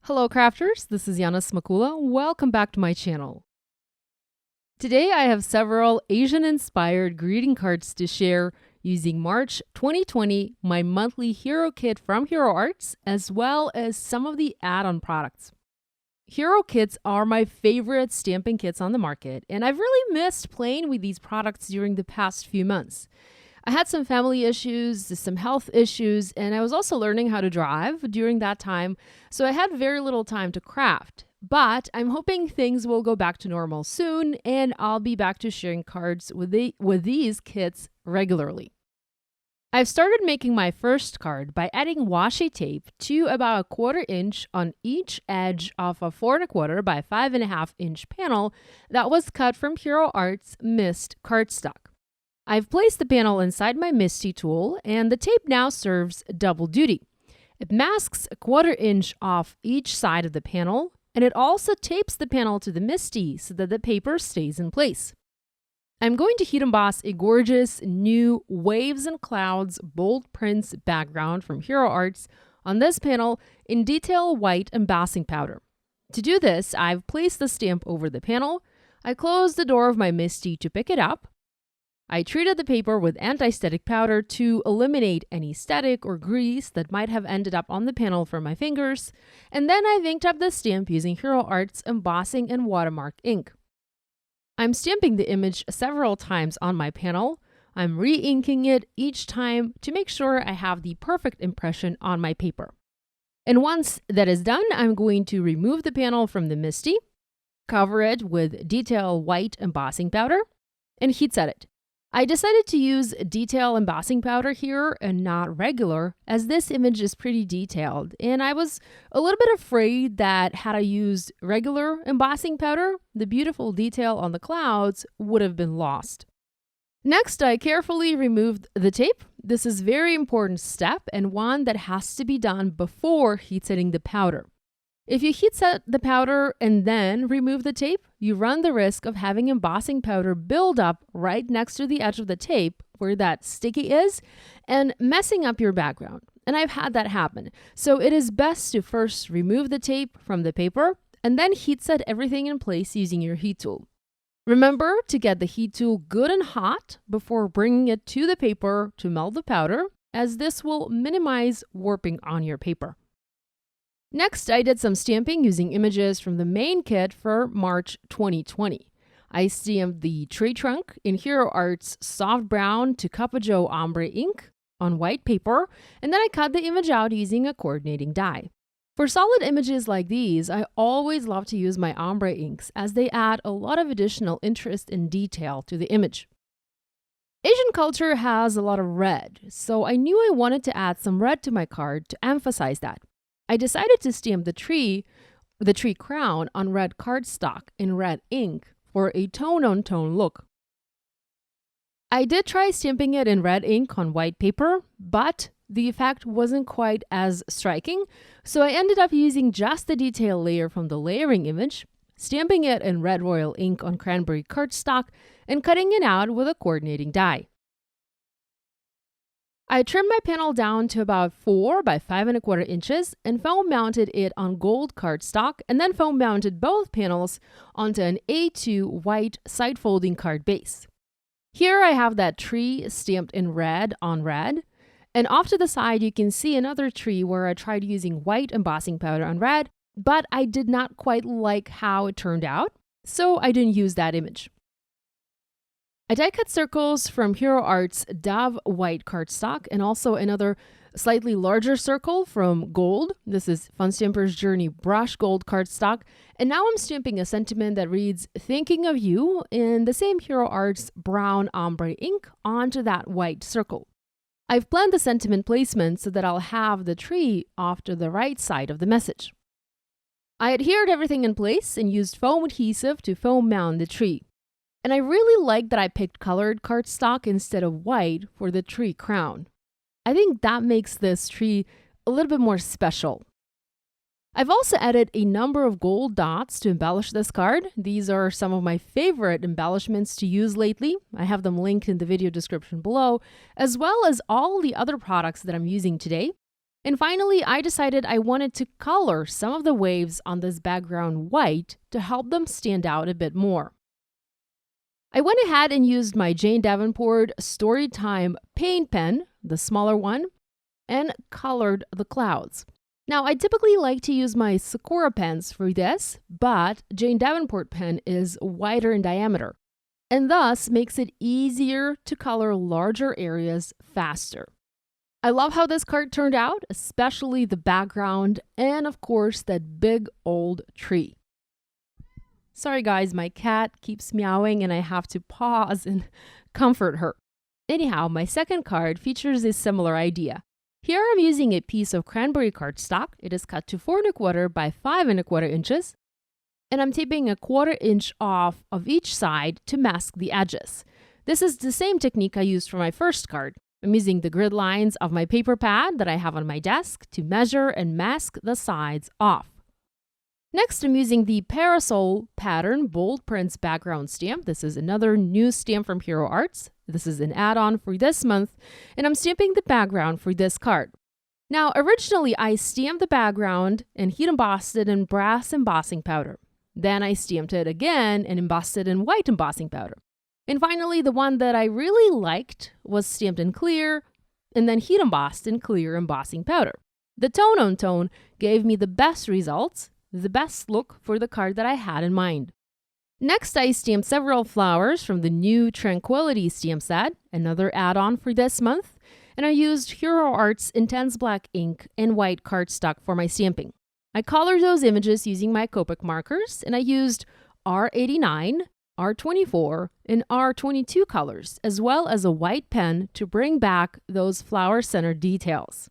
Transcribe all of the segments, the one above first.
Hello crafters, this is Yana Smakula. Welcome back to my channel. Today I have several Asian-inspired greeting cards to share using March 2020, my monthly hero kit from Hero Arts, as well as some of the add-on products. Hero kits are my favorite stamping kits on the market, and I've really missed playing with these products during the past few months. I had some family issues, some health issues, and I was also learning how to drive during that time, so I had very little time to craft. But I'm hoping things will go back to normal soon, and I'll be back to sharing cards with these kits regularly. I've started making my first card by adding washi tape to about 1/4 inch on each edge of a 4 1/4 by 5.5 inch panel that was cut from Hero Arts Mist cardstock. I've placed the panel inside my MISTI tool, and the tape now serves double duty. It masks 1/4 inch off each side of the panel, and it also tapes the panel to the MISTI so that the paper stays in place. I'm going to heat emboss a gorgeous new Waves and Clouds bold prints background from Hero Arts on this panel in detail white embossing powder. To do this, I've placed the stamp over the panel. I closed the door of my MISTI to pick it up. I treated the paper with anti-static powder to eliminate any static or grease that might have ended up on the panel from my fingers, and then I inked up the stamp using Hero Arts embossing and watermark ink. I'm stamping the image several times on my panel. I'm re-inking it each time to make sure I have the perfect impression on my paper. And once that is done, I'm going to remove the panel from the MISTI, cover it with detail white embossing powder, and heat set it. I decided to use detail embossing powder here and not regular, as this image is pretty detailed, and I was a little bit afraid that had I used regular embossing powder, the beautiful detail on the clouds would have been lost. Next, I carefully removed the tape. This is a very important step and one that has to be done before heat setting the powder. If you heat set the powder and then remove the tape, you run the risk of having embossing powder build up right next to the edge of the tape where that sticky is and messing up your background. And I've had that happen. So it is best to first remove the tape from the paper and then heat set everything in place using your heat tool. Remember to get the heat tool good and hot before bringing it to the paper to melt the powder, as this will minimize warping on your paper. Next, I did some stamping using images from the main kit for March 2020. I stamped the tree trunk in Hero Arts soft brown to Cup of Joe ombre ink on white paper, and then I cut the image out using a coordinating die. For solid images like these, I always love to use my ombre inks as they add a lot of additional interest and detail to the image. Asian culture has a lot of red, so I knew I wanted to add some red to my card to emphasize that. I decided to stamp the tree crown on red cardstock in red ink for a tone-on-tone look. I did try stamping it in red ink on white paper, but the effect wasn't quite as striking, so I ended up using just the detail layer from the layering image, stamping it in red royal ink on cranberry cardstock, and cutting it out with a coordinating die. I trimmed my panel down to about 4 by 5 1/4 inches and foam mounted it on gold cardstock, and then foam mounted both panels onto an A2 white side folding card base. Here I have that tree stamped in red on red, and off to the side you can see another tree where I tried using white embossing powder on red, but I did not quite like how it turned out, so I didn't use that image. I die cut circles from Hero Arts Dove white cardstock and also another slightly larger circle from gold. This is Fun Stamper's Journey brush gold cardstock. And now I'm stamping a sentiment that reads, "Thinking of you," in the same Hero Arts brown ombre ink onto that white circle. I've planned the sentiment placement so that I'll have the tree off to the right side of the message. I adhered everything in place and used foam adhesive to foam mount the tree. And I really like that I picked colored cardstock instead of white for the tree crown. I think that makes this tree a little bit more special. I've also added a number of gold dots to embellish this card. These are some of my favorite embellishments to use lately. I have them linked in the video description below, as well as all the other products that I'm using today. And finally, I decided I wanted to color some of the waves on this background white to help them stand out a bit more. I went ahead and used my Jane Davenport Storytime paint pen, the smaller one, and colored the clouds. Now, I typically like to use my Sakura pens for this, but Jane Davenport pen is wider in diameter, and thus makes it easier to color larger areas faster. I love how this card turned out, especially the background and, of course, that big old tree. Sorry guys, my cat keeps meowing and I have to pause and comfort her. Anyhow, my second card features a similar idea. Here I'm using a piece of cranberry cardstock. It is cut to 4 1/4 by 5 1/4 inches. And I'm taping a 1/4 inch off of each side to mask the edges. This is the same technique I used for my first card. I'm using the grid lines of my paper pad that I have on my desk to measure and mask the sides off. Next, I'm using the Parasol Pattern Bold Prints background stamp. This is another new stamp from Hero Arts. This is an add-on for this month, and I'm stamping the background for this card. Now, originally, I stamped the background and heat embossed it in brass embossing powder. Then I stamped it again and embossed it in white embossing powder. And finally, the one that I really liked was stamped in clear and then heat embossed in clear embossing powder. The tone-on-tone gave me the best results, the best look for the card that I had in mind. Next, I stamped several flowers from the new Tranquility stamp set, another add-on for this month, and I used Hero Arts Intense Black ink and white cardstock for my stamping. I colored those images using my Copic markers, and I used R89, R24, and R22 colors, as well as a white pen to bring back those flower-centered details.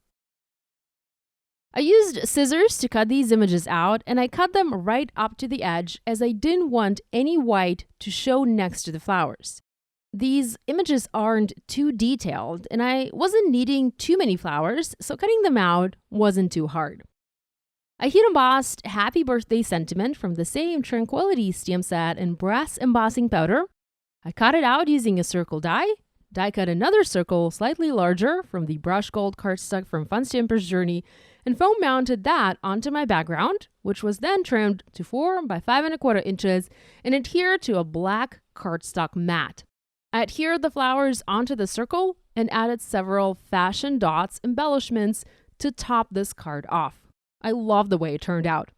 I used scissors to cut these images out, and I cut them right up to the edge as I didn't want any white to show next to the flowers. These images aren't too detailed, and I wasn't needing too many flowers, so cutting them out wasn't too hard. I heat embossed Happy Birthday Sentiment from the same Tranquility stamp set in brass embossing powder. I cut it out using a circle die cut another circle slightly larger from the Brush Gold cardstock from Fun Stamper's Journey, and foam mounted that onto my background, which was then trimmed to 4 by 5 1/4 inches and adhered to a black cardstock mat. I adhered the flowers onto the circle and added several fashion dots embellishments to top this card off. I love the way it turned out.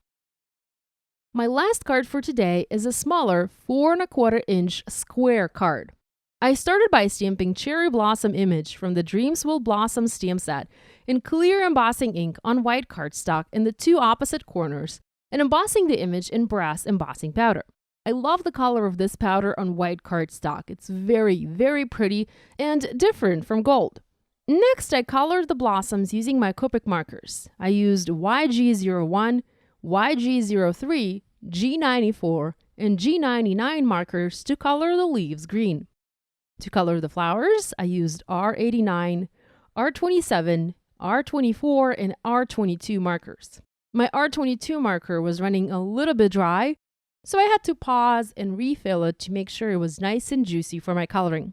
My last card for today is a smaller 4 1/4 inch square card. I started by stamping Cherry Blossom image from the Dreams Will Blossom stamp set in clear embossing ink on white cardstock in the 2 opposite corners and embossing the image in brass embossing powder. I love the color of this powder on white cardstock. It's very, very pretty and different from gold. Next, I colored the blossoms using my Copic markers. I used YG01, YG03, G94, and G99 markers to color the leaves green. To color the flowers, I used R89, R27, R24, and R22 markers. My R22 marker was running a little bit dry, so I had to pause and refill it to make sure it was nice and juicy for my coloring.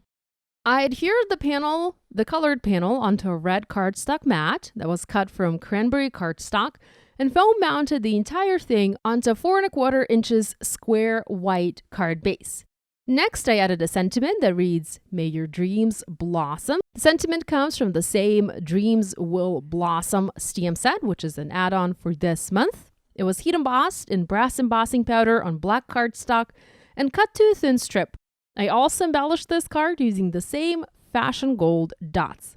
I adhered the colored panel onto a red cardstock mat that was cut from cranberry cardstock and foam mounted the entire thing onto a 4 1/4 inches square white card base. Next, I added a sentiment that reads, "May your dreams blossom." The sentiment comes from the same Dreams Will Blossom stamp set, which is an add-on for this month. It was heat embossed in brass embossing powder on black cardstock and cut to a thin strip. I also embellished this card using the same fashion gold dots.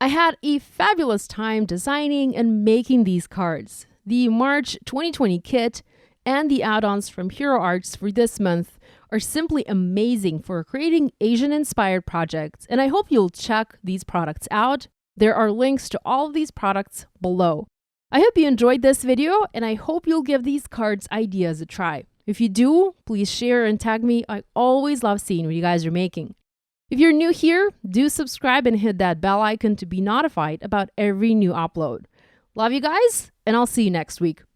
I had a fabulous time designing and making these cards. The March 2020 kit and the add-ons from Hero Arts for this month are simply amazing for creating Asian-inspired projects, and I hope you'll check these products out. There are links to all of these products below. I hope you enjoyed this video, and I hope you'll give these cards ideas a try. If you do, please share and tag me. I always love seeing what you guys are making. If you're new here, do subscribe and hit that bell icon to be notified about every new upload. Love you guys, and I'll see you next week.